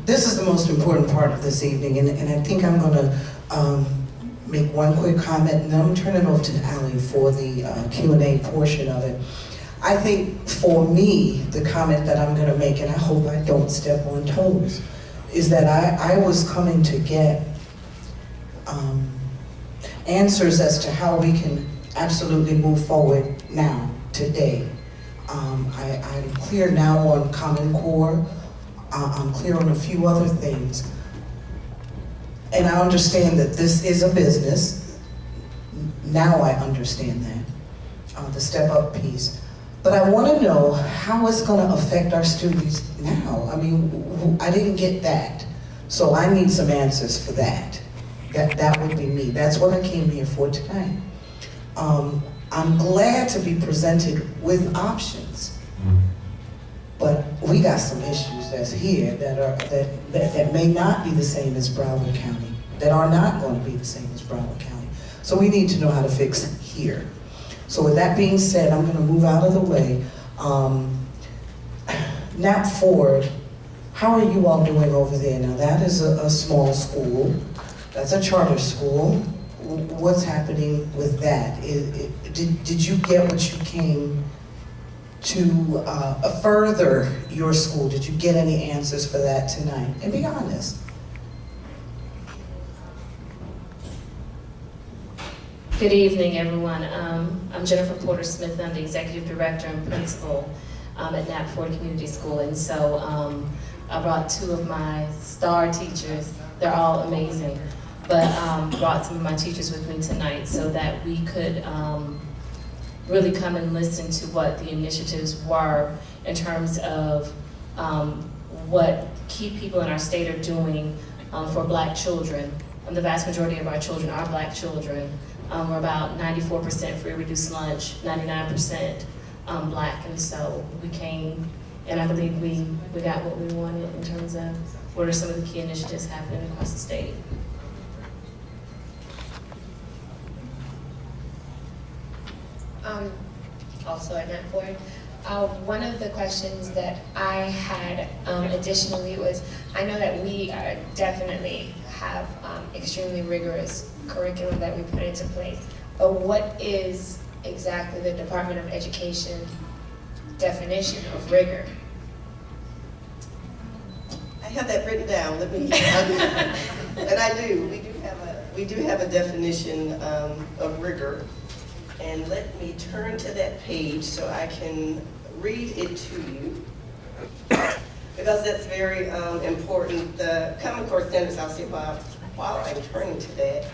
This is the most important part of this evening, and I think I'm going to make one quick comment, and then I'm going to turn it over to Allie for the Q&A portion of it. I think for me, the comment that I'm going to make, and I hope I don't step on toes, is that I was coming to get answers as to how we can absolutely move forward now, today. I'm clear now on Common Core. I'm clear on a few other things. And I understand that this is a business. Now I understand that, the step up piece. But I want to know how it's going to affect our students now. I mean, I didn't get that. So I need some answers for that. That would be me. That's what I came here for tonight. I'm glad to be presented with options. But we got some issues that's here that may not be the same as Broward County, that are not going to be the same as Broward County. So we need to know how to fix here. So with that being said, I'm going to move out of the way. Knapp Ford, how are you all doing over there? Now that is a small school. That's a charter school. What's happening with that? Did you get what you came to further your school? Did you get any answers for that tonight? And be honest. Good evening, everyone. I'm Jennifer Porter Smith. I'm the Executive Director and Principal at Knapp Ford Community School. And so I brought two of my star teachers. They're all amazing. But brought some of my teachers with me tonight so that we could really come and listen to what the initiatives were in terms of what key people in our state are doing for Black children. The vast majority of our children are Black children. We're about 94% free reduced lunch, 99% Black, and so we came, and I believe we got what we wanted in terms of what are some of the key initiatives happening across the state. Also at Knapp Ford. One of the questions that I had additionally was, I know that we definitely have extremely rigorous curriculum that we put into place, but what is exactly the Department of Education definition of rigor? I have that written down. Let me, and I do. We do have a definition of rigor. And let me turn to that page so I can read it to you, because that's very important. The Common Core Standards, I'll say while I'm turning to that,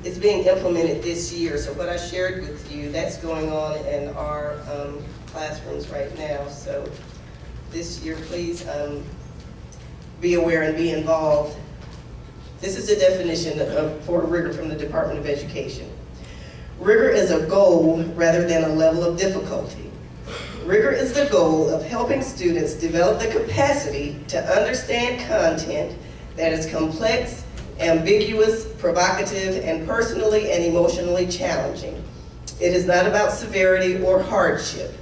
is being implemented this year. So what I shared with you, that's going on in our classrooms right now. So this year, please be aware and be involved. This is the definition for rigor from the Department of Education. Rigor is a goal rather than a level of difficulty. Rigor is the goal of helping students develop the capacity to understand content that is complex, ambiguous, provocative, and personally and emotionally challenging. It is not about severity or hardship.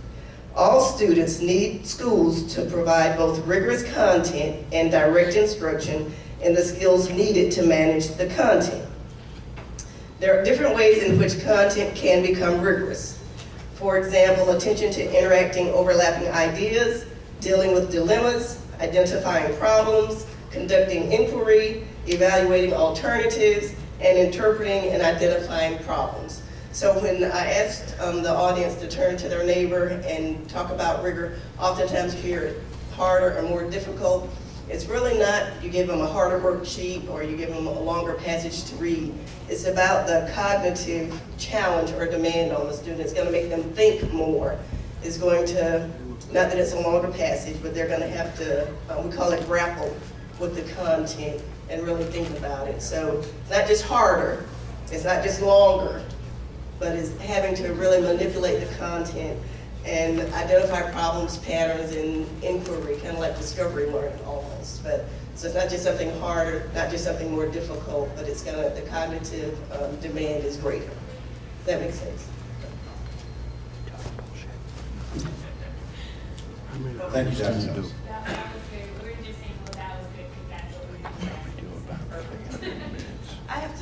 All students need schools to provide both rigorous content and direct instruction and the skills needed to manage the content. There are different ways in which content can become rigorous. For example, attention to interacting overlapping ideas, dealing with dilemmas, identifying problems, conducting inquiry, evaluating alternatives, and interpreting and identifying problems. So when I asked the audience to turn to their neighbor and talk about rigor, oftentimes you hear it harder or more difficult. It's really not you give them a harder worksheet or you give them a longer passage to read. It's about the cognitive challenge or demand on the student. It's going to make them think more. It's going to, not that it's a longer passage, but they're going to have to, we call it grapple with the content and really think about it. So it's not just harder, it's not just longer, but it's having to really manipulate the content and identify problems, patterns, and inquiry, kind of like discovery learning almost. But so it's not just something harder, not just something more difficult, but it's gonna, the cognitive demand is greater. Does that make sense? Thank you, Dr. Jones. That was good. We were just saying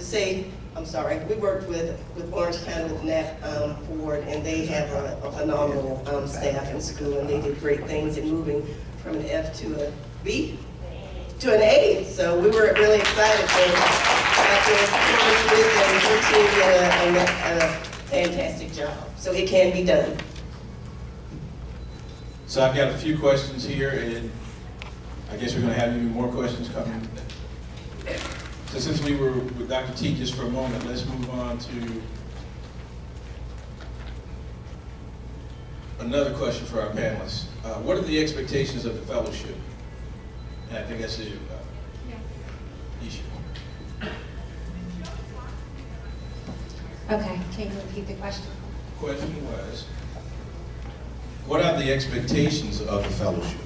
say, I'm sorry, we worked with Orange County with Nat Ford, and they have a phenomenal staff in school, and they did great things in moving from an F to a B to an A. So we were really excited. And Dr. Smith and her team did a fantastic job. So it can be done. So I've got a few questions here, and I guess we're going to have even more questions coming. So since we were with Dr. T just for a moment, let's move on to another question for our panelists. What are the expectations of the fellowship? And I think that's Isha. Okay, can you repeat the question? The question was, what are the expectations of the fellowship?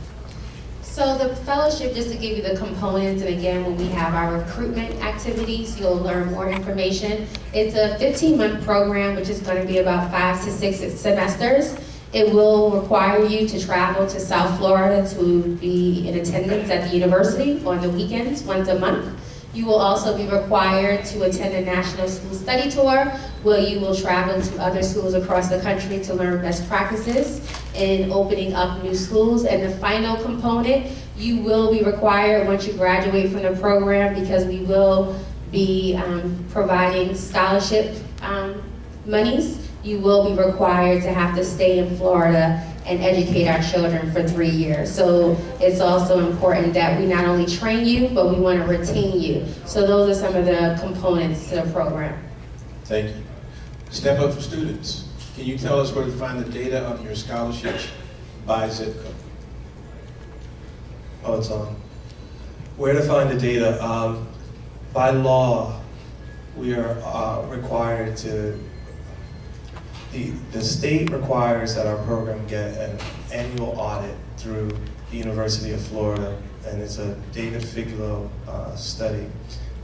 So the fellowship, just to give you the components, and again, when we have our recruitment activities, you'll learn more information. It's a 15-month program, which is going to be about 5 to 6 semesters. It will require you to travel to South Florida to be in attendance at the university on the weekends, once a month. You will also be required to attend a national school study tour, where you will travel to other schools across the country to learn best practices in opening up new schools. And the final component, you will be required once you graduate from the program, because we will be providing scholarship monies, you will be required to have to stay in Florida and educate our children for 3 years. So it's also important that we not only train you, but we want to retain you. So those are some of the components to the program. Thank you. Step Up for Students. Can you tell us where to find the data on your scholarships by zip code? Oh, it's on. Where to find the data? By law, we are required to, the state requires that our program get an annual audit through the University of Florida, and it's a David Figlow study.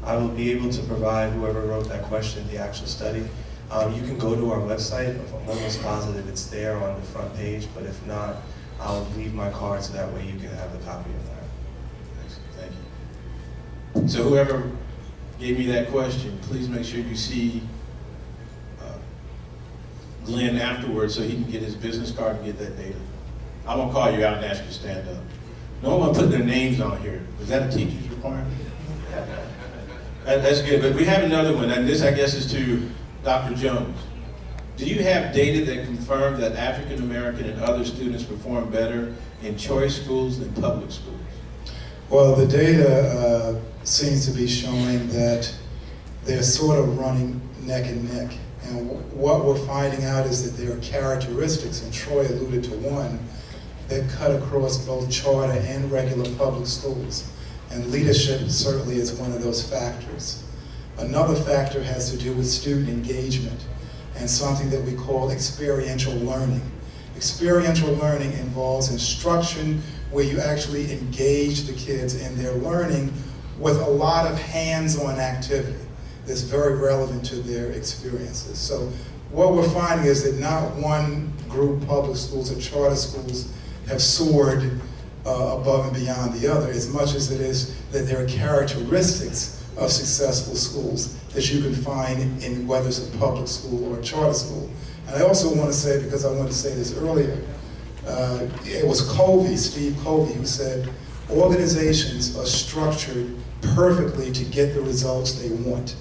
I will be able to provide whoever wrote that question the actual study. You can go to our website. I'm almost positive it's there on the front page, but if not, I'll leave my card so that way you can have a copy of that. Thank you. So whoever gave me that question, please make sure you see Glenn afterwards so he can get his business card and get that data. I'm gonna call you out and ask you to stand up. No one put their names on here. Was that a teacher's requirement? That's good, but we have another one, and this I guess is to Dr. Jones. Do you have data that confirm that African American and other students perform better in choice schools than public schools? Well, the data seems to be showing that they're sort of running neck and neck. And what we're finding out is that there are characteristics, and Troy alluded to one, that cut across both charter and regular public schools. And leadership certainly is one of those factors. Another factor has to do with student engagement and something that we call experiential learning. Experiential learning involves instruction where you actually engage the kids in their learning with a lot of hands-on activity that's very relevant to their experiences. So what we're finding is that not one group, public schools or charter schools, have soared above and beyond the other, as much as it is that there are characteristics of successful schools that you can find in whether it's a public school or a charter school. And I also want to say, because I wanted to say this earlier, it was Covey, Steve Covey, who said, organizations are structured perfectly to get the results they want.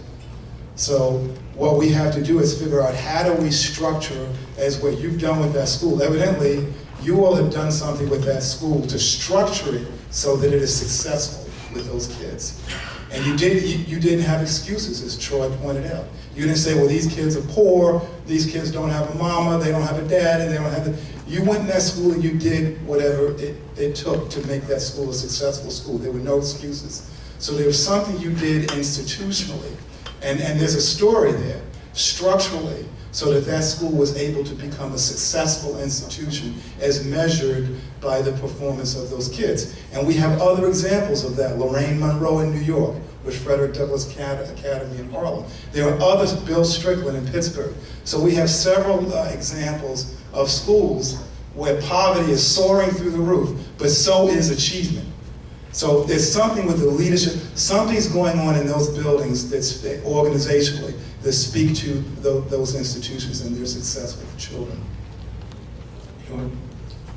So what we have to do is figure out how do we structure, as what you've done with that school. Evidently, you all have done something with that school to structure it so that it is successful with those kids. And you didn't have excuses, as Troy pointed out. You didn't say, well, these kids are poor, these kids don't have a mama, they don't have a dad, and they don't have the... You went in that school and you did whatever it took to make that school a successful school. There were no excuses. So there was something you did institutionally. And there's a story there, structurally, so that that school was able to become a successful institution as measured by the performance of those kids. And we have other examples of that. Lorraine Monroe in New York, with Frederick Douglass Academy in Harlem. There are others, Bill Strickland in Pittsburgh. So we have several examples of schools where poverty is soaring through the roof, but so is achievement. So there's something with the leadership, something's going on in those buildings that's organizationally that speak to those institutions and their success with the children.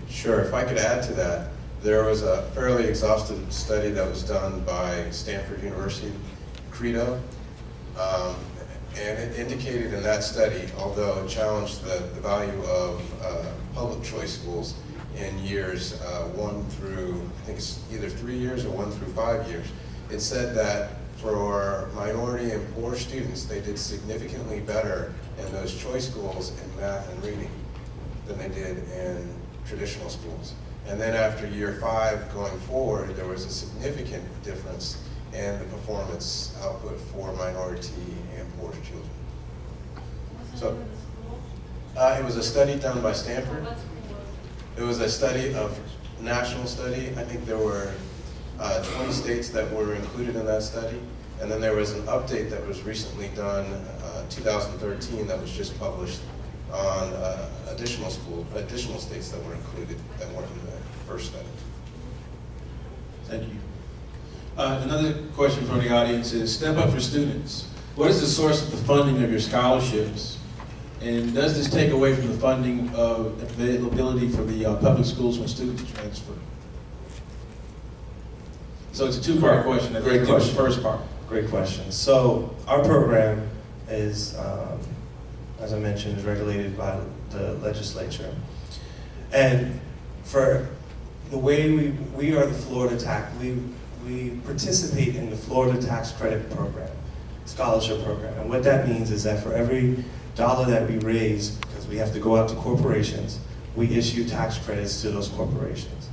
Sure, if I could add to that, there was a fairly exhaustive study that was done by Stanford University, Credo, and it indicated in that study, although it challenged the value of public choice schools in years 1 through, I think it's either 3 years or 1 through 5 years, it said that for minority and poor students, they did significantly better in those choice schools in math and reading than they did in traditional schools. And then after year 5 going forward, there was a significant difference in the performance output for minority and poor children. So it was a study done by Stanford. It was a study of national study. I think there were 20 states that were included in that study. And then there was an update that was recently done, 2013, that was just published on additional states that were included that weren't in the first study. Thank you. Another question from the audience is, Step Up for Students. What is the source of the funding of your scholarships? And does this take away from the funding of availability for the public schools when students transfer? So it's a two-part question. Great question. The first part. Great question. So our program is, as I mentioned, is regulated by the legislature. And for the way we are the Florida tax, we participate in the Florida Tax Credit Program, scholarship program. And what that means is that for every dollar that we raise, because we have to go out to corporations, we issue tax credits to those corporations.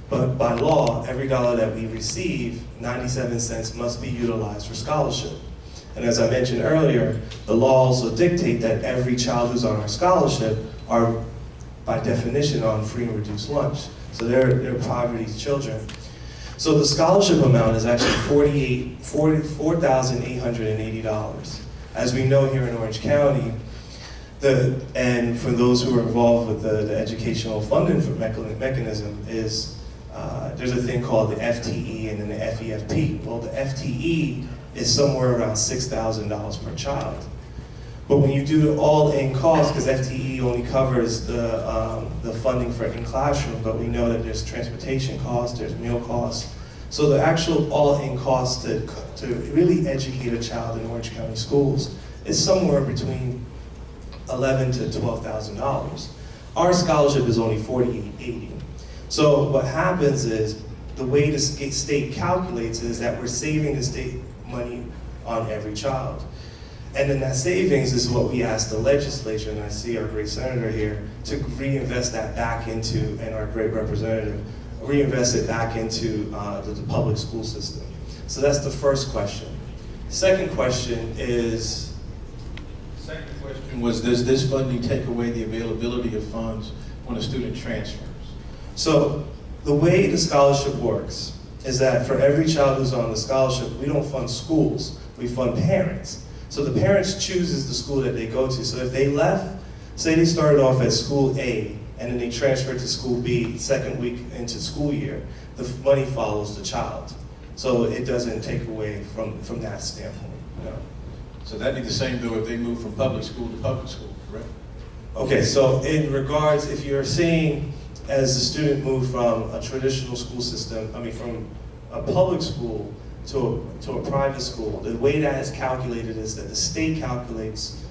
But by law, every dollar that we receive, 97 cents must be utilized for scholarship. And as I mentioned earlier, the law also dictate that every child who's on our scholarship are, by definition, on free and reduced lunch. So they're poverty children. So the scholarship amount is actually $4,880. As we know here in Orange County, and for those who are involved with the educational funding mechanism is, there's a thing called the FTE and then the FEFP. Well, the FTE is somewhere around $6,000 per child. But when you do the all-in cost, because FTE only covers the funding for in-classroom, but we know that there's transportation costs, there's meal costs. So the actual all-in cost to really educate a child in Orange County schools is somewhere between $11,000 to $12,000. Our scholarship is only $4,880. So what happens is, the way the state calculates is that we're saving the state money on every child. And then that savings is what we ask the legislature, and I see our great senator here, to reinvest that back into, and our great representative, reinvest it back into the public school system. So that's the first question. Second question is? Second question was, does this funding take away the availability of funds when a student transfers? So the way the scholarship works is that for every child who's on the scholarship, we don't fund schools, we fund parents. So the parents chooses the school that they go to. So if they left, say they started off at school A, and then they transferred to school B second week into school year, the money follows the child. So it doesn't take away from that standpoint. No. So that'd be the same though if they move from public school to public school, correct? Okay, so in regards, if you're seeing as the student moved from a traditional school system, from a public school to a private school, the way that is calculated is that the state calculates,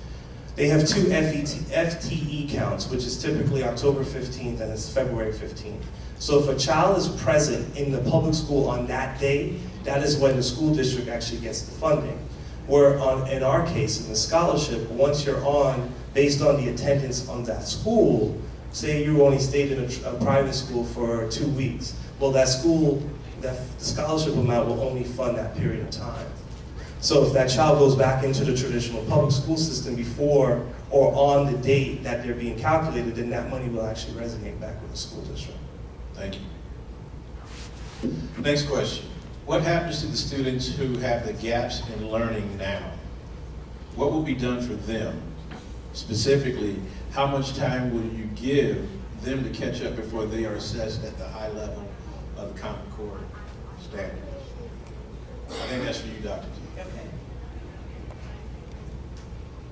they have two FTE counts, which is typically October 15th and it's February 15th. So if a child is present in the public school on that day, that is when the school district actually gets the funding. Where in our case, in the scholarship, once you're on, based on the attendance on that school, say you only stayed in a private school for 2 weeks, well the scholarship amount will only fund that period of time. So if that child goes back into the traditional public school system before or on the date that they're being calculated, then that money will actually resonate back with the school district. Thank you. Next question. What happens to the students who have the gaps in learning now? What will be done for them? Specifically, how much time will you give them to catch up before they are assessed at the high level of the Common Core standards. I think that's for you, Dr. G. Okay.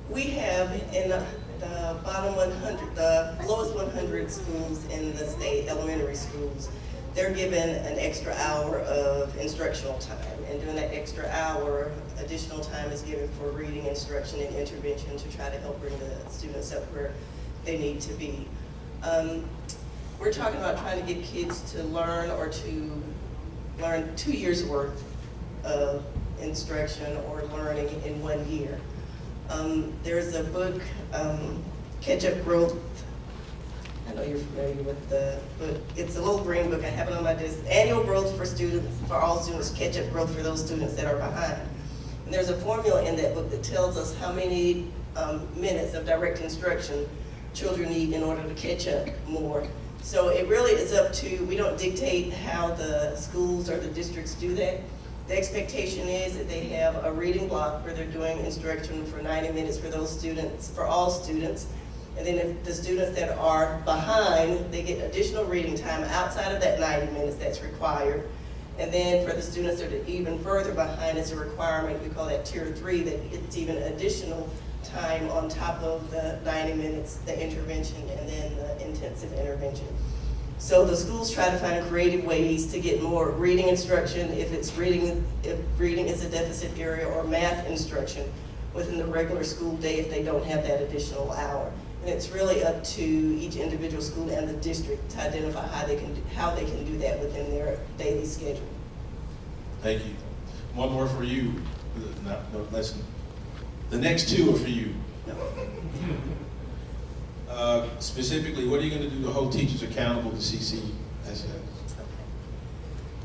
We have in the bottom 100, the lowest 100 schools in the state, elementary schools, they're given an extra hour of instructional time. And during that extra hour, additional time is given for reading, instruction, and intervention to try to help bring the students up where they need to be. We're talking about trying to get kids to learn or to learn 2 years worth of instruction or learning in 1 year. There's a book, Catch Up Growth. I know you're familiar with the book. It's a little green book. I have it on my desk. Annual Growth for Students, for all students, Catch Up Growth for those students that are behind. And there's a formula in that book that tells us how many minutes of direct instruction children need in order to catch up more. So it really is up to, we don't dictate how the schools or the districts do that. The expectation is that they have a reading block where they're doing instruction for 90 minutes for those students, for all students. And then if the students that are behind, they get additional reading time outside of that 90 minutes that's required. And then for the students that are even further behind, it's a requirement, we call that tier 3, that it's even additional time on top of the 90 minutes, the intervention, and then the intensive intervention. So the schools try to find creative ways to get more reading instruction, if reading is a deficit area, or math instruction within the regular school day if they don't have that additional hour. And it's really up to each individual school and the district to identify how they can do that within their daily schedule. Thank you. One more for you. No, listen. The next two are for you. Specifically, what are you going to do to hold teachers accountable to CCSS?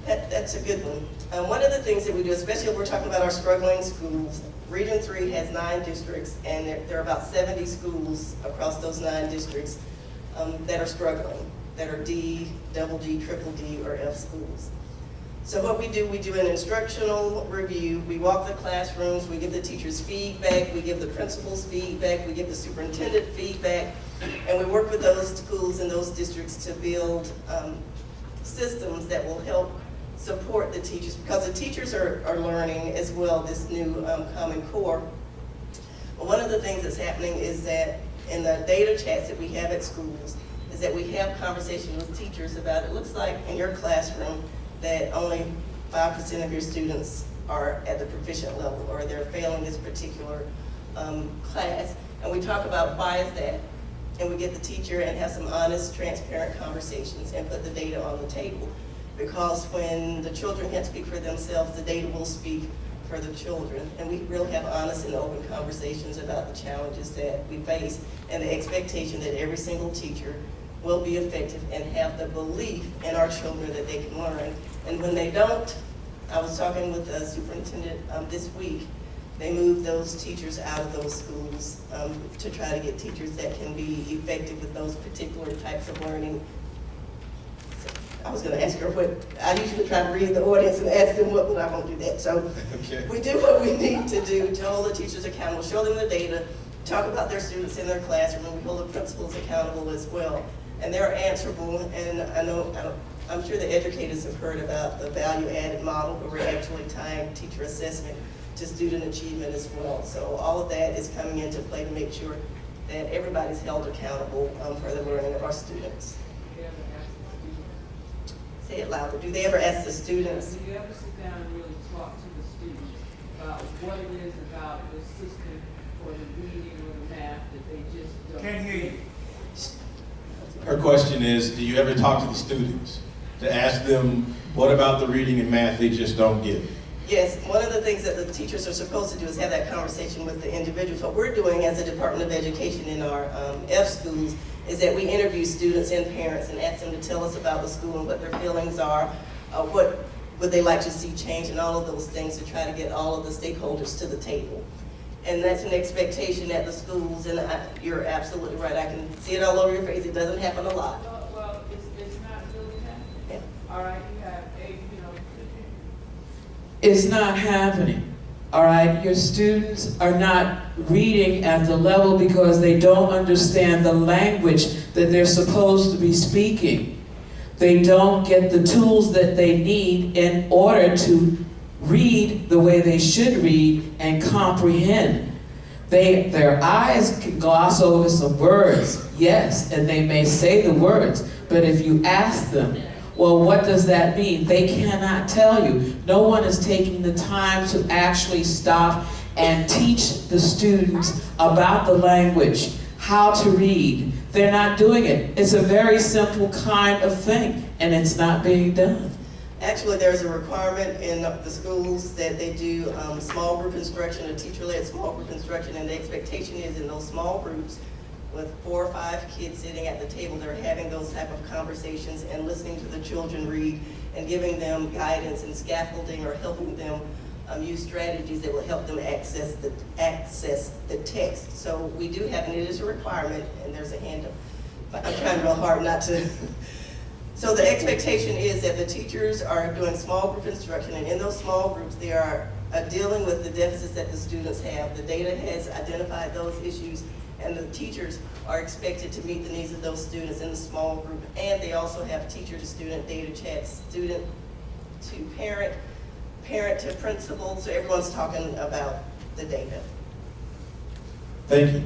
That's a good one. One of the things that we do, especially if we're talking about our struggling schools, Region 3 has 9 districts, and there are about 70 schools across those 9 districts that are struggling, that are D, double D, triple D, or F schools. So what we do an instructional review. We walk the classrooms, we give the teachers feedback, we give the principals feedback, we give the superintendent feedback, and we work with those schools and those districts to build systems that will help support the teachers, because the teachers are learning as well this new Common Core. But one of the things that's happening is that in the data chats that we have at schools is that we have conversations with teachers about, it looks like in your classroom that only 5% of your students are at the proficient level, or they're failing this particular class. And we talk about why is that, and we get the teacher and have some honest, transparent conversations and put the data on the table. Because when the children can't speak for themselves, the data will speak for the children. And we really have honest and open conversations about the challenges that we face and the expectation that every single teacher will be effective and have the belief in our children that they can learn. And when they don't, I was talking with the superintendent this week, they moved those teachers out of those schools to try to get teachers that can be effective with those particular types of learning. So I was going to ask her what, I usually try to read the audience and ask them what, but I won't do that. So okay. We do what we need to do to hold the teachers accountable, show them the data, talk about their students in their classroom, and we hold the principals accountable as well. And they're answerable, and I'm sure the educators have heard about the value-added model where we're actually tying teacher assessment to student achievement as well. So all of that is coming into play to make sure that everybody's held accountable for the learning of our students. Say it louder. Do they ever ask the students? Do you ever sit down and really talk to the students about what it is about the system or the reading or the math that they just don't? Can't hear you. Her question is, do you ever talk to the students to ask them what about the reading and math they just don't get? Yes, one of the things that the teachers are supposed to do is have that conversation with the individuals. What we're doing as a Department of Education in our F schools is that we interview students and parents and ask them to tell us about the school and what their feelings are, what would they like to see change, and all of those things to try to get all of the stakeholders to the table. And that's an expectation at the schools, and you're absolutely right. I can see it all over your face. It doesn't happen a lot. Well, it's not really happening. Yeah. All right, you have it's not happening. All right, your students are not reading at the level because they don't understand the language that they're supposed to be speaking. They don't get the tools that they need in order to read the way they should read and comprehend. Their eyes can gloss over some words, yes, and they may say the words, but if you ask them, well, what does that mean? They cannot tell you. No one is taking the time to actually stop and teach the students about the language, how to read. They're not doing it. It's a very simple kind of thing, and it's not being done. Actually, there's a requirement in the schools that they do small group instruction, or teacher-led small group instruction, and the expectation is in those small groups with 4 or 5 kids sitting at the table, they're having those type of conversations and listening to the children read and giving them guidance and scaffolding or helping them use strategies that will help them access the text. So we do have, and it is a requirement, and there's a hand up. I'm trying real hard not to. So the expectation is that the teachers are doing small group instruction, and in those small groups they are dealing with the deficits that the students have. The data has identified those issues, and the teachers are expected to meet the needs of those students in the small group. And they also have teacher-to-student data chats, student to parent, parent to principal, so everyone's talking about the data. Thank you.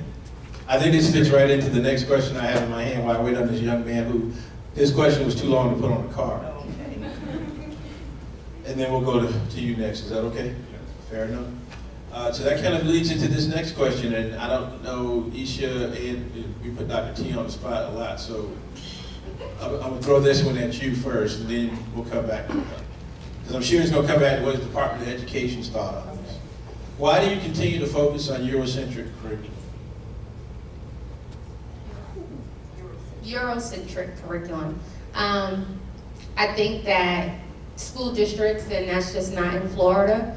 I think this fits right into the next question I have in my hand while I wait on this young man who, his question was too long to put on the card. Okay. And then we'll go to you next. Is that okay? Fair enough. So that kind of leads into this next question, and I don't know, Isha, and we put Dr. T on the spot a lot, so I'm going to throw this one at you first, and then we'll come back to it. Because I'm sure it's going to come back to what the Department of Education's thought on this. Why do you continue to focus on Eurocentric curriculum? Eurocentric curriculum. I think that school districts, and that's just not in Florida,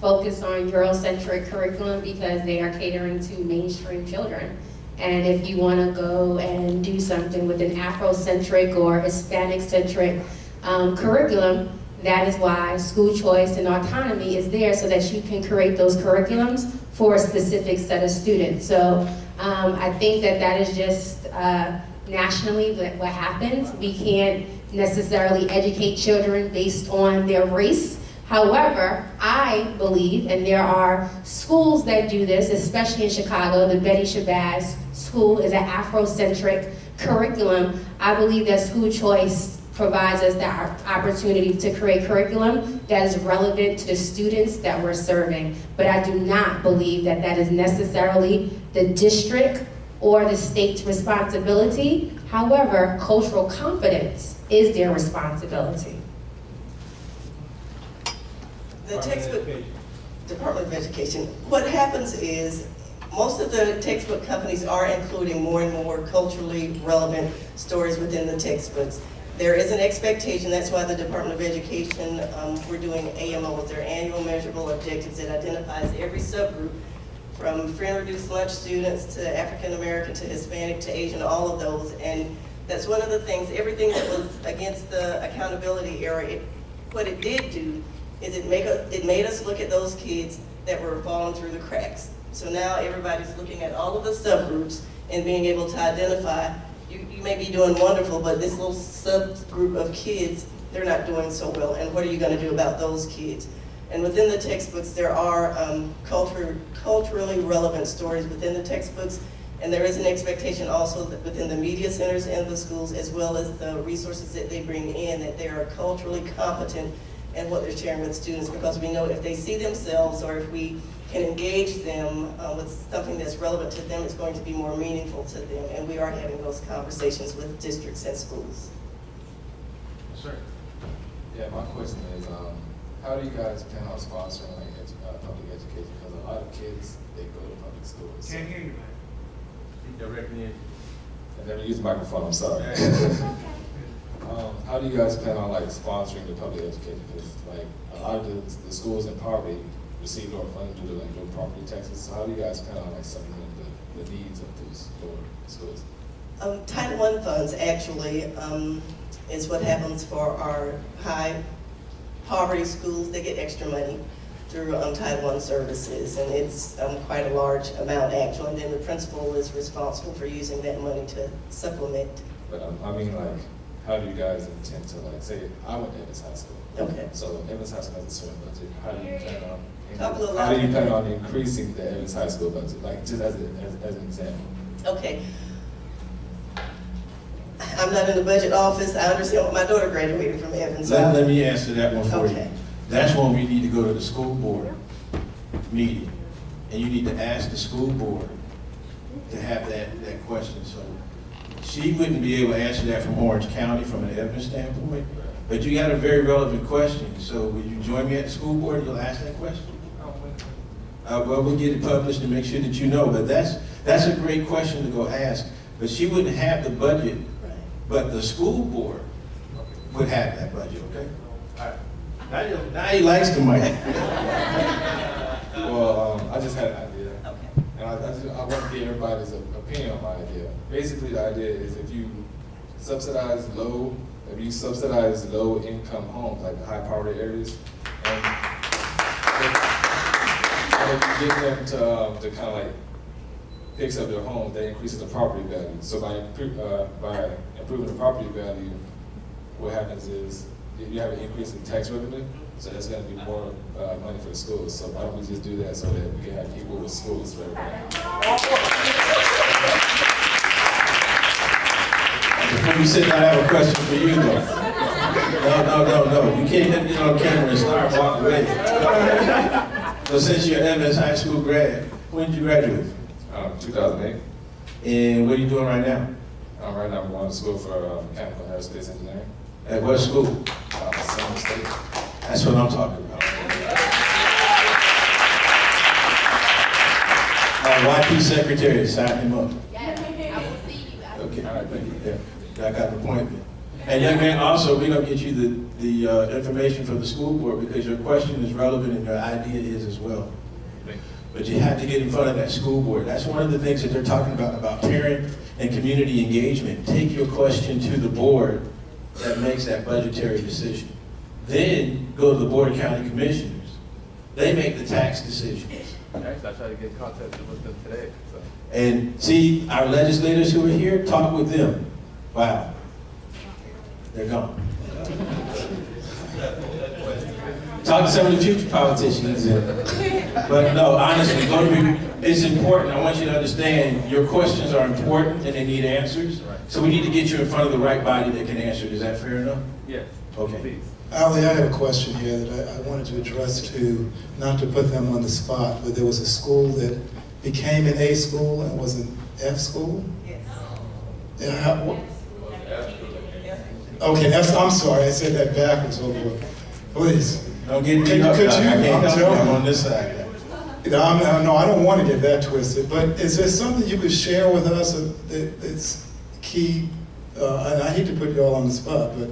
focus on Eurocentric curriculum because they are catering to mainstream children. And if you want to go and do something with an Afrocentric or Hispanic-centric curriculum, that is why school choice and autonomy is there, so that you can create those curriculums for a specific set of students. So I think that that is just nationally what happens. We can't necessarily educate children based on their race. However, I believe, and there are schools that do this, especially in Chicago, the Betty Shabazz School is an Afrocentric curriculum. I believe that school choice provides us that opportunity to create curriculum that is relevant to the students that we're serving. But I do not believe that that is necessarily the district or the state's responsibility. However, cultural competence is their responsibility. The textbook, Department of Education, what happens is most of the textbook companies are including more and more culturally relevant stories within the textbooks. There is an expectation, that's why the Department of Education, we're doing AMOs, their annual measurable objectives that identifies every subgroup from free and reduced lunch students to African American to Hispanic to Asian, all of those. And that's one of the things, everything that was against the accountability era, what it did do is it made us look at those kids that were falling through the cracks. So now everybody's looking at all of the subgroups and being able to identify, you may be doing wonderful, but this little subgroup of kids, they're not doing so well, and what are you going to do about those kids? And within the textbooks, there are culturally relevant stories within the textbooks, and there is an expectation also that within the media centers and the schools, as well as the resources that they bring in, that they are culturally competent in what they're sharing with students, because we know if they see themselves or if we can engage them with something that's relevant to them, it's going to be more meaningful to them, and we are having those conversations with districts and schools. Sir. Yeah, my question is, how do you guys plan on sponsoring like public education? Because a lot of kids, they go to public schools. Can't hear you, man. Speak directly in. I never use the microphone, I'm sorry. How do you guys plan on like sponsoring the public education? Because like a lot of the schools in poverty receive lower funding due to like low property taxes. So how do you guys plan on like supplement the needs of those lower schools? Title I funds actually is what happens for our high poverty schools. They get extra money through Title I services, and it's quite a large amount actually. And then the principal is responsible for using that money to supplement. But I mean like how do you guys intend to, like, say, I went to Evans High School. Okay. So Evans High School has a certain budget. How do you Couple plan of on increasing the Evans High School budget? Like, just as an example. Okay. I'm not in the budget office. I understand what my daughter graduated from Evans. Let me answer that one for you. Okay. That's when we need to go to the school board meeting, and you need to ask the school board to have that question. So she wouldn't be able to answer that from Orange County from an Evans standpoint, but you got a very relevant question. So will you join me at the school board and you'll ask that question? Well, we'll get it published and make sure that you know, but that's a great question to go ask. But she wouldn't have the budget, but the school board would have that budget, okay? Now he likes the mic. Well, I just had an idea. Okay. And I want to get everybody's opinion on my idea. Basically, the idea is if you subsidize low income homes, like the high poverty areas, and if you get them to kind of like fix up their homes, that increases the property value. So by improving the property value, what happens is you have an increase in tax revenue, so that's going to be more money for the schools. So why don't we just do that so that we can have people with schools for everybody? Before you sit down, I have a question for you though. No. You can't get on camera and start walking away. So since you're an Evans High School grad, when did you graduate? 2008. And what are you doing right now? Right now I'm going to school for mechanical and aerospace engineering. At what school? San State. That's what I'm talking about. YP secretary, sign him up. Yes, I will see you. Okay, all right, thank you. Yeah, I got an appointment. And young man, also, we're gonna get you the information from the school board because your question is relevant and your idea is as well. But you have to get in front of that school board. That's one of the things that they're talking about parent and community engagement. Take your question to the board that makes that budgetary decision. Then go to the Board of County Commissioners. They make the tax decisions. Actually, I tried to get in contact with them today. So. And see, our legislators who are here, talk with them. Wow. They're gone. Talk to some of the future politicians. But no, honestly, it's important. I want you to understand your questions are important and they need answers. So we need to get you in front of the right body that can answer it. Is that fair enough? Yes. Okay. Please. Ali, I have a question here that I wanted to address to, not to put them on the spot, but there was a school that became an A school and was an F school? Yes. Okay, I'm sorry, I said that backwards. Please. Don't get me up. I'm on this side. No, I don't want to get that twisted, but is there something you could share with us that's key? And I hate to put you all on the spot, but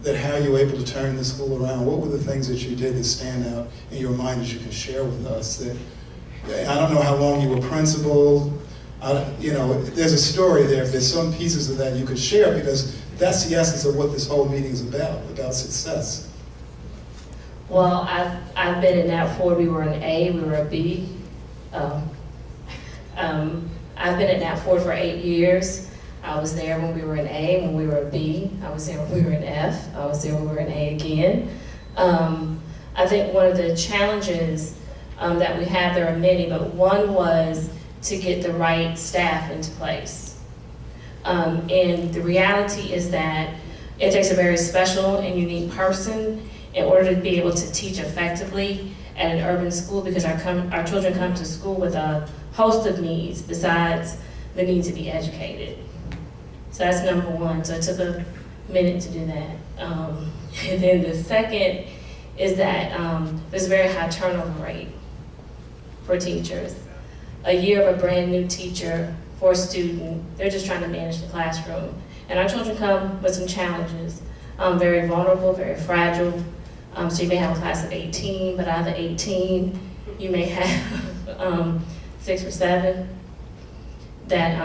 that how you were able to turn the school around. What were the things that you did that stand out in your mind that you can share with us? That I don't know how long you were principal. There's a story there. If there's some pieces of that you could share, because that's the essence of what this whole meeting is about success. Well, I've been in Nat 4. We were an A, we were a B. I've been at Nat 4 for 8 years. I was there when we were an A, when we were a B. I was there when we were an F. I was there when we were an A again. I think one of the challenges that we had, there are many, but one was to get the right staff into place. And the reality is that it takes a very special and unique person in order to be able to teach effectively at an urban school, because our children come to school with a host of needs besides the need to be educated. So that's number one. So it took a minute to do that. And then the second is that there's a very high turnover rate for teachers. A year of a brand new teacher for a student, they're just trying to manage the classroom. And our children come with some challenges. Very vulnerable, very fragile. So you may have a class of 18, but out of the 18, you may have 6 or 7 that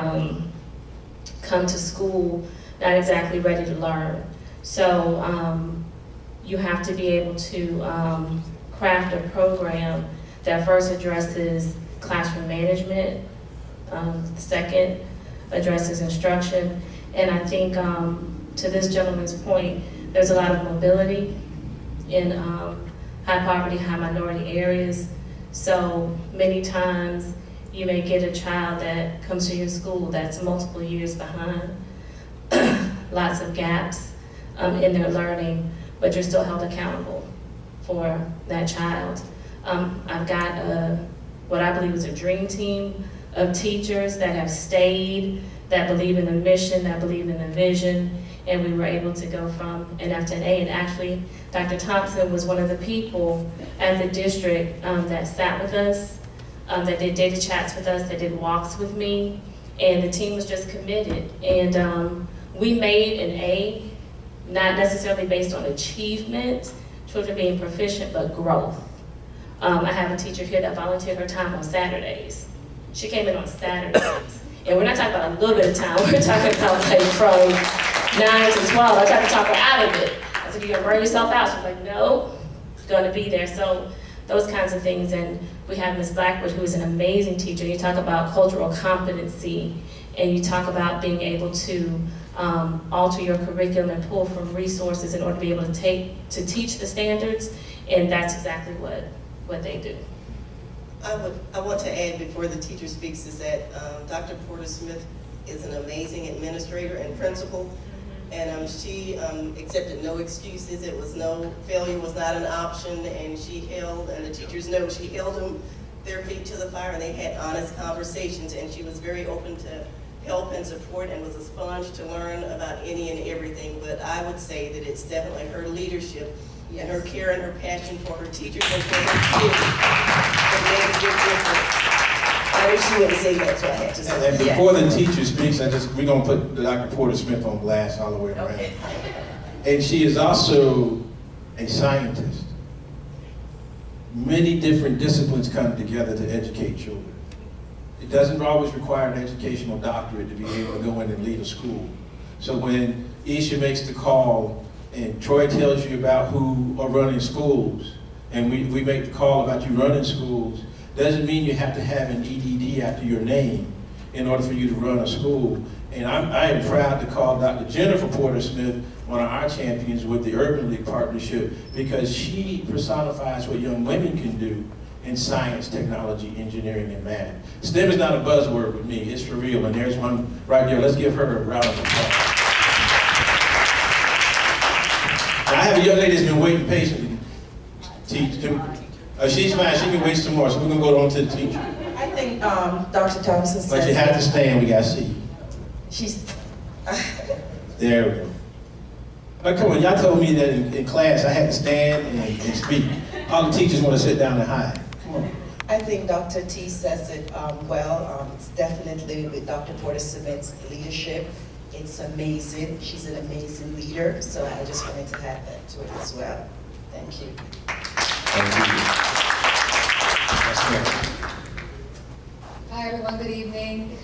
come to school not exactly ready to learn. So you have to be able to craft a program that first addresses classroom management, second addresses instruction, and I think to this gentleman's point, there's a lot of mobility in high poverty, high minority areas. So many times you may get a child that comes to your school that's multiple years behind, lots of gaps in their learning, but you're still held accountable for that child. I've got what I believe is a dream team of teachers that have stayed, that believe in the mission, that believe in the vision, and we were able to go from an F to an A. And actually, Dr. Thompson was one of the people at the district that sat with us, that did data chats with us, that did walks with me, and the team was just committed. And we made an A, not necessarily based on achievement, children being proficient, but growth. I have a teacher here that volunteered her time on Saturdays. She came in on Saturdays. And we're not talking about a little bit of time, we're talking about like from 9 to 12. I tried to talk her out of it. I said, you're gonna burn yourself out. She's like, no, it's gonna be there. So those kinds of things. And we have Ms. Blackwood, who is an amazing teacher. You talk about cultural competency, and you talk about being able to alter your curriculum and pull from resources in order to be able to teach the standards, and that's exactly what they do. I want to add before the teacher speaks is that Dr. Porter Smith is an amazing administrator and principal, and she accepted no excuses. It was failure was not an option, and she held, and the teachers know, she held them, their feet to the fire, and they had honest conversations, and she was very open to help and support and was a sponge to learn about any and everything. But I would say that it's definitely her leadership and her care and her passion for her teachers and for her kids that made a big difference. I wish she wouldn't say that, so I had to say that. And before the teacher speaks, we're gonna put Dr. Porter Smith on blast all the way around. Okay. And she is also a scientist. Many different disciplines come together to educate children. It doesn't always require an educational doctorate to be able to go in and lead a school. So when Isha makes the call and Troy tells you about who are running schools, and we make the call about you running schools, doesn't mean you have to have an EDD after your name in order for you to run a school. And I am proud to call Dr. Jennifer Porter Smith one of our champions with the Urban League Partnership, because she personifies what young women can do in science, technology, engineering, and math. STEM is not a buzzword with me, it's for real, and there's one right there. Let's give her a round of applause. Now, I have a young lady that's been waiting patiently. She's fine, she can wait some more, so we're gonna go on to the teacher. I think Dr. Thompson says. But you have to stand, we gotta see you. She's. There we go. But come on, y'all told me that in class I had to stand and speak. All the teachers want to sit down and hide. Come on. I think Dr. T says it well. It's definitely with Dr. Porter Smith's leadership. It's amazing. She's an amazing leader. So I just wanted to add that to it as well. Thank you. Thank you. That's next. Hi everyone, good evening.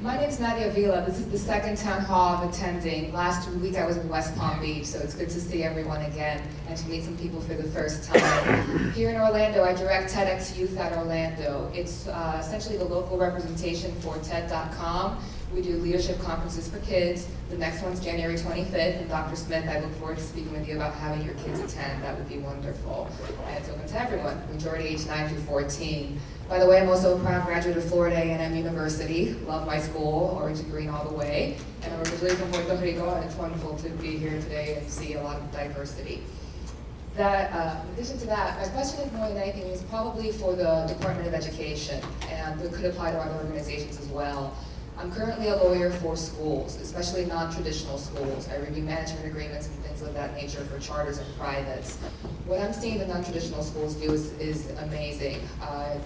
My name is Nadia Vila. This is the second town hall I'm attending. Last week I was in West Palm Beach, so it's good to see everyone again and to meet some people for the first time. Here in Orlando, I direct TEDx Youth at Orlando. It's essentially the local representation for TED.com. We do leadership conferences for kids. The next one's January 25th, and Dr. Smith, I look forward to speaking with you about having your kids attend. That would be wonderful. And it's open to everyone, majority age 9 through 14. By the way, I'm also a proud graduate of Florida A&M University. Love my school, orange and green all the way. And I'm originally from Puerto Rico, and it's wonderful to be here today and see a lot of diversity. In addition to that, my question is more than anything is probably for the Department of Education, and it could apply to other organizations as well. I'm currently a lawyer for schools, especially non-traditional schools. I review management agreements and things of that nature for charters and privates. What I'm seeing the non-traditional schools do is amazing.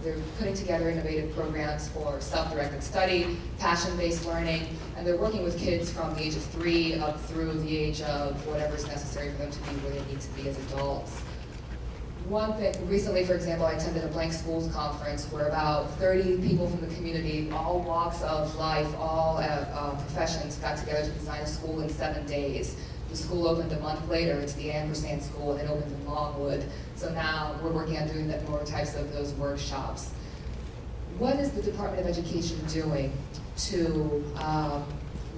They're putting together innovative programs for self-directed study, passion-based learning, and they're working with kids from the age of 3 up through the age of whatever is necessary for them to be where they need to be as adults. One thing, recently, for example, I attended a Blank Schools conference where about 30 people from the community, all walks of life, all professions, got together to design a school in 7 days. The school opened a month later. It's the Ampersand School, and it opened in Longwood. So now we're working on doing more types of those workshops. What is the Department of Education doing to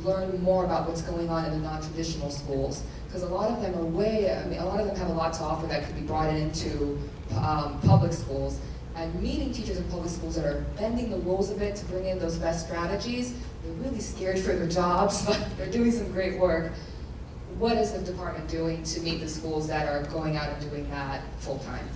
learn more about what's going on in the non-traditional schools. Because a lot of them a lot of them have a lot to offer that could be brought into public schools. And meeting teachers in public schools that are bending the rules a bit to bring in those best strategies, they're really scared for their jobs, but they're doing some great work. What is the department doing to meet the schools that are going out and doing that full-time?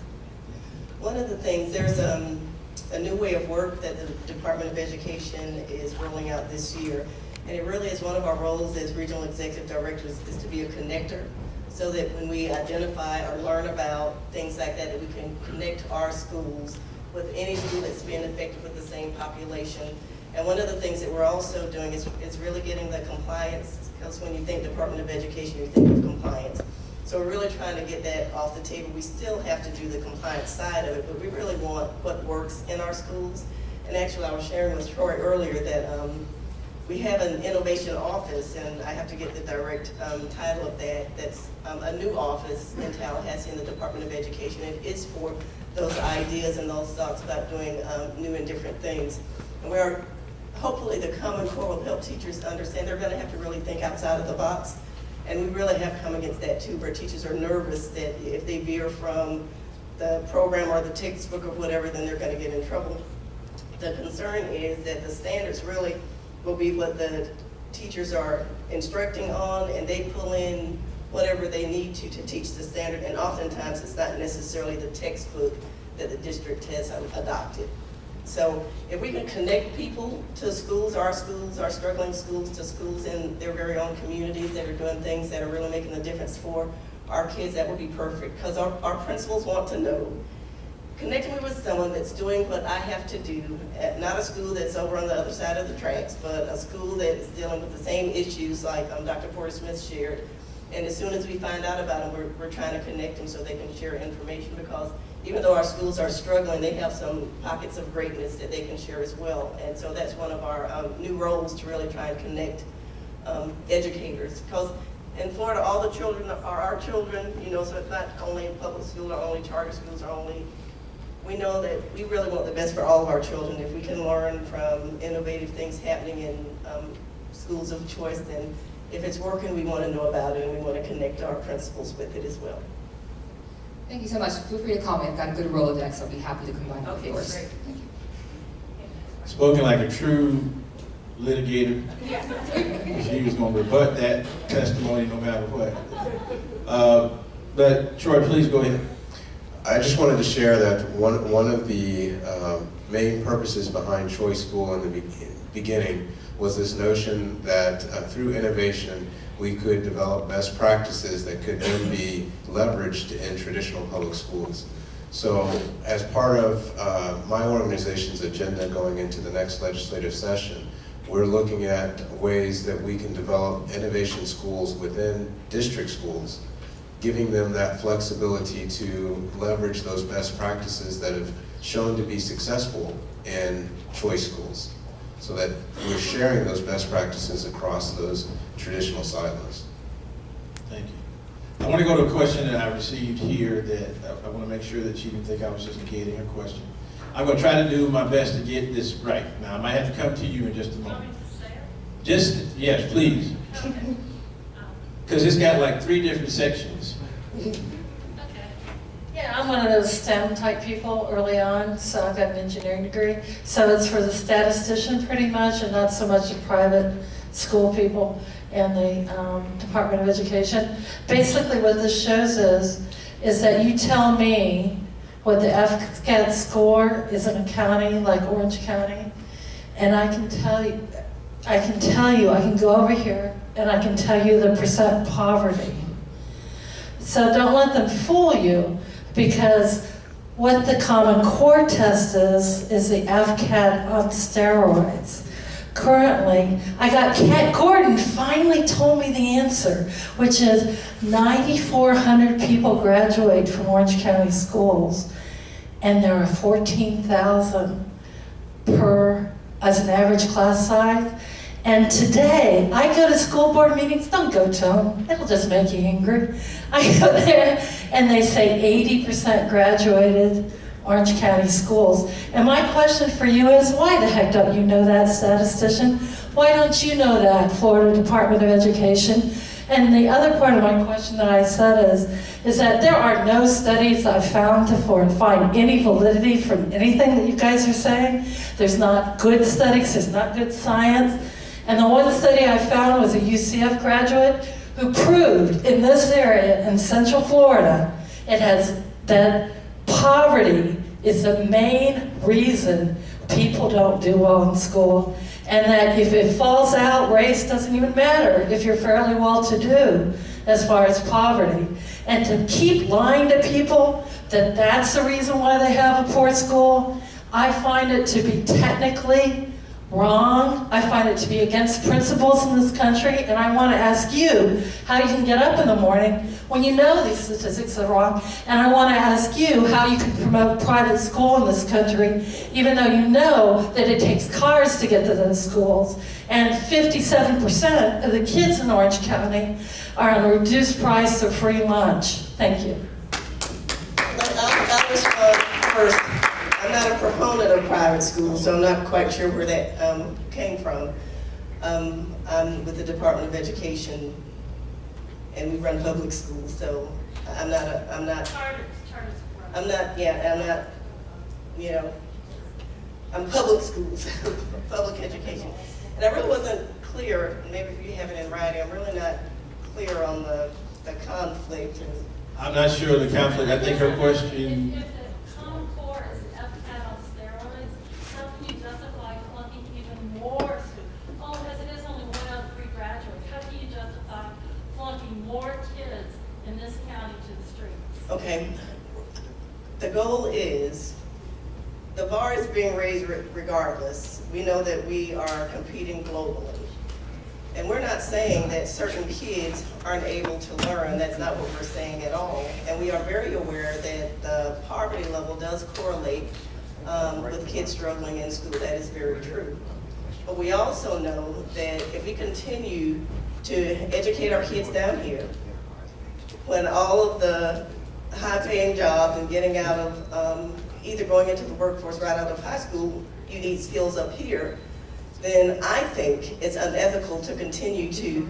One of the things, there's a new way of work that the Department of Education is rolling out this year. And it really is one of our roles as regional executive directors is to be a connector, so that when we identify or learn about things like that, that we can connect our schools with any school that's being affected with the same population. And one of the things that we're also doing is really getting the compliance, because when you think Department of Education, you think of compliance. So we're really trying to get that off the table. We still have to do the compliance side of it, but we really want what works in our schools. And actually, I was sharing with Troy earlier that we have an innovation office, and I have to get the direct title of that. That's a new office in Tallahassee in the Department of Education. It is for those ideas and those thoughts about doing new and different things. And hopefully the Common Core will help teachers understand they're going to have to really think outside of the box. And we really have come against that too, where teachers are nervous that if they veer from the program or the textbook or whatever, then they're going to get in trouble. The concern is that the standards really will be what the teachers are instructing on, and they pull in whatever they need to teach the standard, and oftentimes it's not necessarily the textbook that the district has adopted. So if we can connect people to schools, our struggling schools, to schools in their very own communities that are doing things that are really making a difference for our kids, that would be perfect, because our principals want to know. Connecting me with someone that's doing what I have to do, at not a school that's over on the other side of the tracks, but a school that is dealing with the same issues like Dr. Porter Smith shared. And as soon as we find out about them, we're trying to connect them so they can share information, because even though our schools are struggling, they have some pockets of greatness that they can share as well. And so that's one of our new roles, to really try and connect educators. Because in Florida, all the children are our children, so it's not only in public school or only charter schools or only. We know that we really want the best for all of our children. If we can learn from innovative things happening in schools of choice, then if it's working, we want to know about it, and we want to connect our principals with it as well. Thank you so much. Feel free to call me. I've got a good Rolodex. I'll be happy to combine it with yours. Great. Thank you. Spoken like a true litigator. She was going to rebut that testimony no matter what. But Troy, please go ahead. I just wanted to share that one of the main purposes behind Choice School in the beginning was this notion that through innovation we could develop best practices that could then be leveraged in traditional public schools. So as part of my organization's agenda going into the next legislative session, we're looking at ways that we can develop innovation schools within district schools, giving them that flexibility to leverage those best practices that have shown to be successful in choice schools, so that we're sharing those best practices across those traditional silos. Thank you. I want to go to a question that I received here that I want to make sure that she didn't think I was just negating her question. I'm going to try to do my best to get this right. Now, I might have to come to you in just a moment. Just, yes, please. Because it's got like 3 different sections. Okay. Yeah, I'm one of those STEM type people early on, so I've got an engineering degree. So it's for the statistician pretty much, and not so much the private school people and the Department of Education. Basically what this shows is that you tell me what the FCAT score is in a county like Orange County, and I can tell you, I can go over here and I can tell you the percent poverty. So don't let them fool you, because what the Common Core test is the FCAT on steroids. Currently, Kat Gordon finally told me the answer, which is 9,400 people graduate from Orange County schools, and there are 14,000 as an average class size. And today, I go to school board meetings, don't go to them, it'll just make you angry. I go there and they say 80% graduated Orange County schools. And my question for you is, why the heck don't you know that, statistician? Why don't you know that, Florida Department of Education? And the other part of my question that I said is that there are no studies I've found to find any validity from anything that you guys are saying. There's not good studies, there's not good science. And the one study I found was a UCF graduate who proved in this area in Central Florida, that poverty is the main reason people don't do well in school. And that if it falls out, race doesn't even matter if you're fairly well-to-do as far as poverty. And to keep lying to people that that's the reason why they have a poor school, I find it to be technically wrong. I find it to be against principles in this country, and I want to ask you how you can get up in the morning when you know these statistics are wrong, and I want to ask you how you can promote private school in this country, even though you know that it takes cars to get to those schools, and 57% of the kids in Orange County are on a reduced price or free lunch. Thank you. I'll respond first. I'm not a proponent of private schools, so I'm not quite sure where that came from. I'm with the Department of Education, and we run public schools, so I'm not, I'm public schools, public education. And I really wasn't clear, maybe if you have it in writing, I'm really not clear on the conflict. I'm not sure of the conflict. I think her question. If the Common Core is an FCAT on steroids, how can you justify flunking even more students? Oh, because it is only 1 out of 3 graduates. How can you justify flunking more kids in this county to the streets? Okay, the goal is, the bar is being raised regardless. We know that we are competing globally. And we're not saying that certain kids aren't able to learn. That's not what we're saying at all. And we are very aware that the poverty level does correlate with kids struggling in school. That is very true. But we also know that if we continue to educate our kids down here, when all of the high-paying jobs and getting out of, either going into the workforce right out of high school, you need skills up here, then I think it's unethical to continue to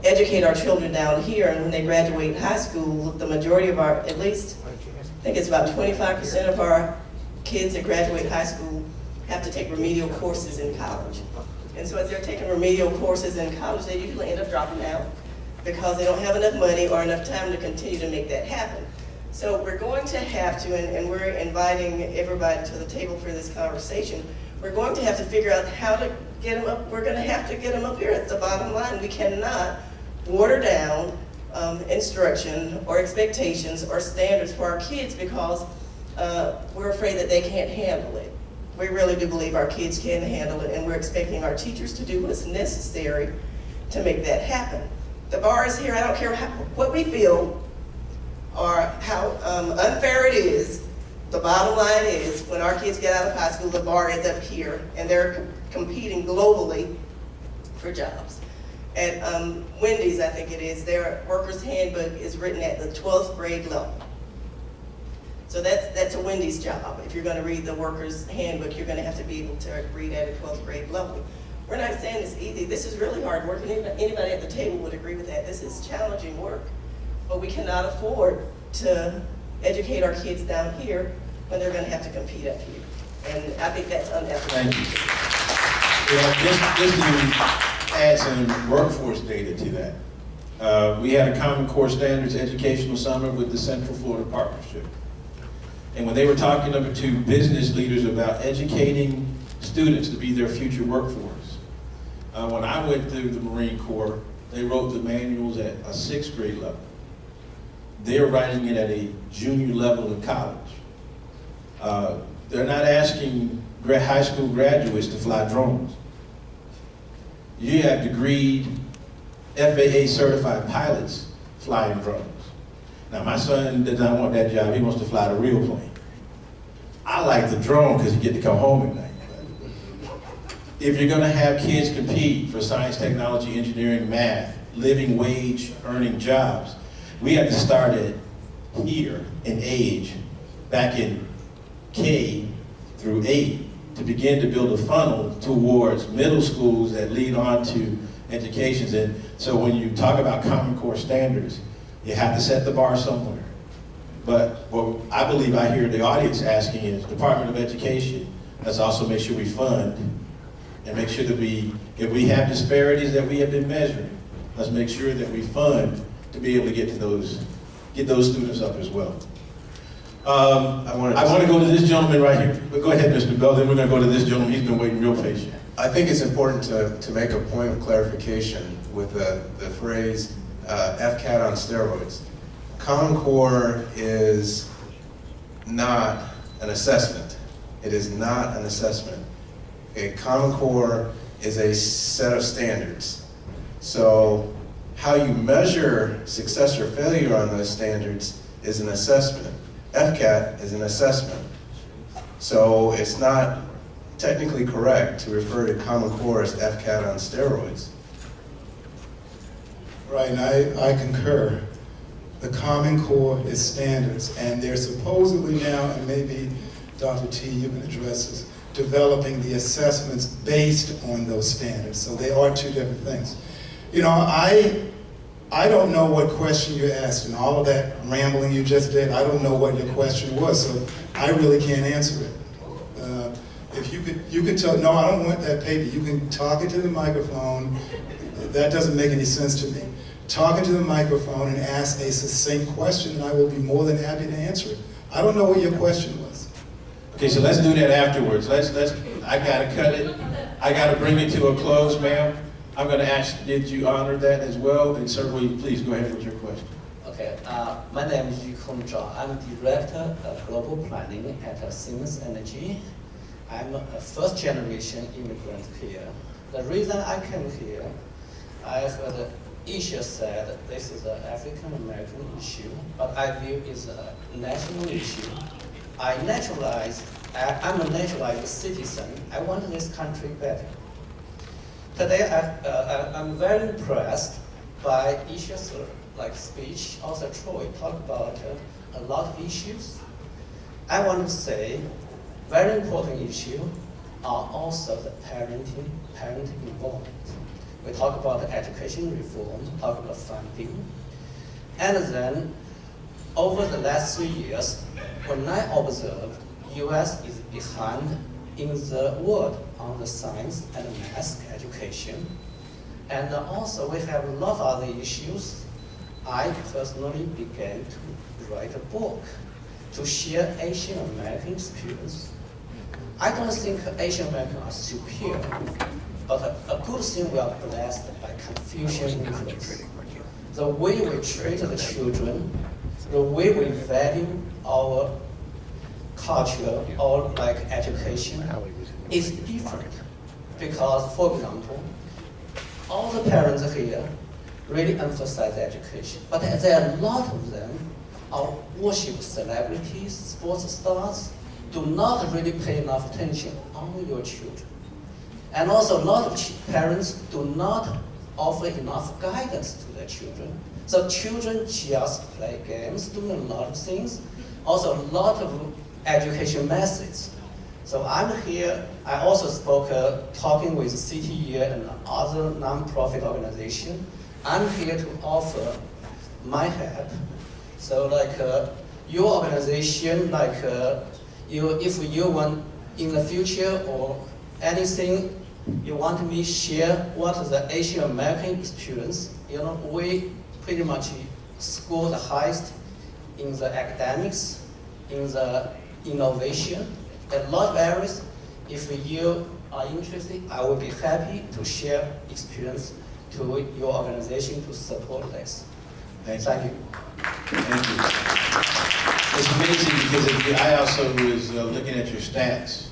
educate our children down here, and when they graduate high school, the majority of our, at least, I think it's about 25% of our kids that graduate high school have to take remedial courses in college. And so as they're taking remedial courses in college, they usually end up dropping out because they don't have enough money or enough time to continue to make that happen. So we're going to have to, and we're inviting everybody to the table for this conversation, we're going to have to figure out how to get them up. We're going to have to get them up here. It's the bottom line. We cannot water down instruction or expectations or standards for our kids because we're afraid that they can't handle it. We really do believe our kids can handle it, and we're expecting our teachers to do what's necessary to make that happen. The bar is here. I don't care what we feel or how unfair it is. The bottom line is, when our kids get out of high school, the bar is up here, and they're competing globally for jobs. At Wendy's, I think it is, their workers' handbook is written at the 12th grade level. So that's a Wendy's job. If you're going to read the workers' handbook, you're going to have to be able to read at a 12th grade level. We're not saying it's easy. This is really hard work, and anybody at the table would agree with that. This is challenging work, but we cannot afford to educate our kids down here when they're going to have to compete up here. And I think that's unethical. Thank you. Just to add some workforce data to that. We had a Common Core Standards Educational Summit with the Central Florida Partnership. And when they were talking to business leaders about educating students to be their future workforce, when I went through the Marine Corps, they wrote the manuals at a 6th grade level. They're writing it at a junior level in college. They're not asking high school graduates to fly drones. You have degreed FAA certified pilots flying drones. Now my son does not want that job, he wants to fly the real plane. I like the drone because you get to come home at night. If you're going to have kids compete for science, technology, engineering, math, living wage earning jobs, we have to start at here in age, back in K through 8 to begin to build a funnel towards middle schools that lead on to educations. And so when you talk about Common Core standards, you have to set the bar somewhere. But what I believe I hear the audience asking is, Department of Education, let's also make sure we fund and make sure that if we have disparities that we have been measuring, let's make sure that we fund to be able to get those students up as well. I want to go to this gentleman right here. But go ahead, Mr. Bell, then we're going to go to this gentleman. He's been waiting real patient. I think it's important to make a point of clarification with the phrase FCAT on steroids. Common Core is not an assessment. It is not an assessment. Okay, Common Core is a set of standards. So how you measure success or failure on those standards is an assessment. FCAT is an assessment. So it's not technically correct to refer to Common Core as FCAT on steroids. Right, and I concur. The Common Core is standards, and they're supposedly now, and maybe Dr. T, you can address this, developing the assessments based on those standards. So they are two different things. You know, I don't know what question you asked, and all of that rambling you just did, I don't know what your question was, so I really can't answer it. If you could tell, no, I don't want that paper. You can talk into the microphone. That doesn't make any sense to me. Talk into the microphone and ask a succinct question, and I will be more than happy to answer it. I don't know what your question was. Okay, so let's do that afterwards. I gotta cut it. I gotta bring it to a close, ma'am. I'm gonna ask, did you honor that as well? And sir, will you please go ahead with your question? Okay, my name is Yukong Zhao. I'm Director of Global Planning at Siemens Energy. I'm a first-generation immigrant here. The reason I came here, I heard the issue said this is an African-American issue, but I view it's a national issue. I'm a naturalized citizen. I want this country better. Today, I'm very impressed by issues like speech. Also, Troy talked about a lot of issues. I want to say, very important issue are also the parenting involvement. We talk about the education reform, talk about funding, and then over the last 3 years, when I observed, U.S. is behind in the world on the science and math education. And also we have a lot of other issues. I personally began to write a book to share Asian American experience. I don't think Asian Americans are superior, but a good thing we are blessed by Confucian influence. The way we treat the children, the way we value our culture or like education is different. Because, for example, all the parents here really emphasize education, but there are a lot of them are worship celebrities, sports stars, do not really pay enough attention on your children. And also a lot of parents do not offer enough guidance to their children. So children just play games, doing a lot of things. Also a lot of education methods. So I'm here, I also spoke talking with CTE and other non-profit organization. I'm here to offer my help. So like your organization, like if you want in the future or anything, you want me to share what is the Asian American experience. You know, we pretty much score the highest in the academics, in the innovation, a lot of areas. If you are interested, I will be happy to share experience to your organization to support this. Thank you. Thank you. It's amazing because I also was looking at your stats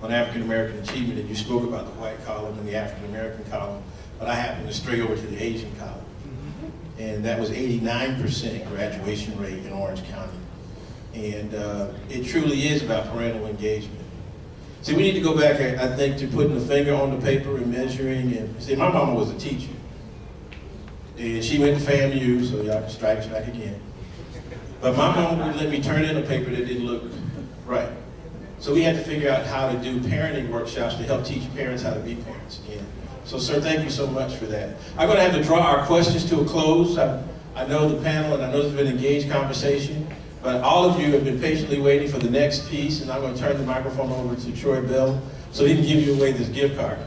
on African American achievement, and you spoke about the white column and the African American column, but I happened to stray over to the Asian column. And that was 89% graduation rate in Orange County. And it truly is about parental engagement. See, we need to go back, I think, to putting the finger on the paper and measuring. And see, my mama was a teacher. And she went to FAMU, so y'all can strike again. But my mom would let me turn in a paper that didn't look right. So we had to figure out how to do parenting workshops to help teach parents how to be parents again. So sir, thank you so much for that. I'm going to have to draw our questions to a close. I know the panel and I know there's been an engaged conversation, but all of you have been patiently waiting for the next piece, and I'm going to turn the microphone over to Troy Bell so he can give you away this gift card.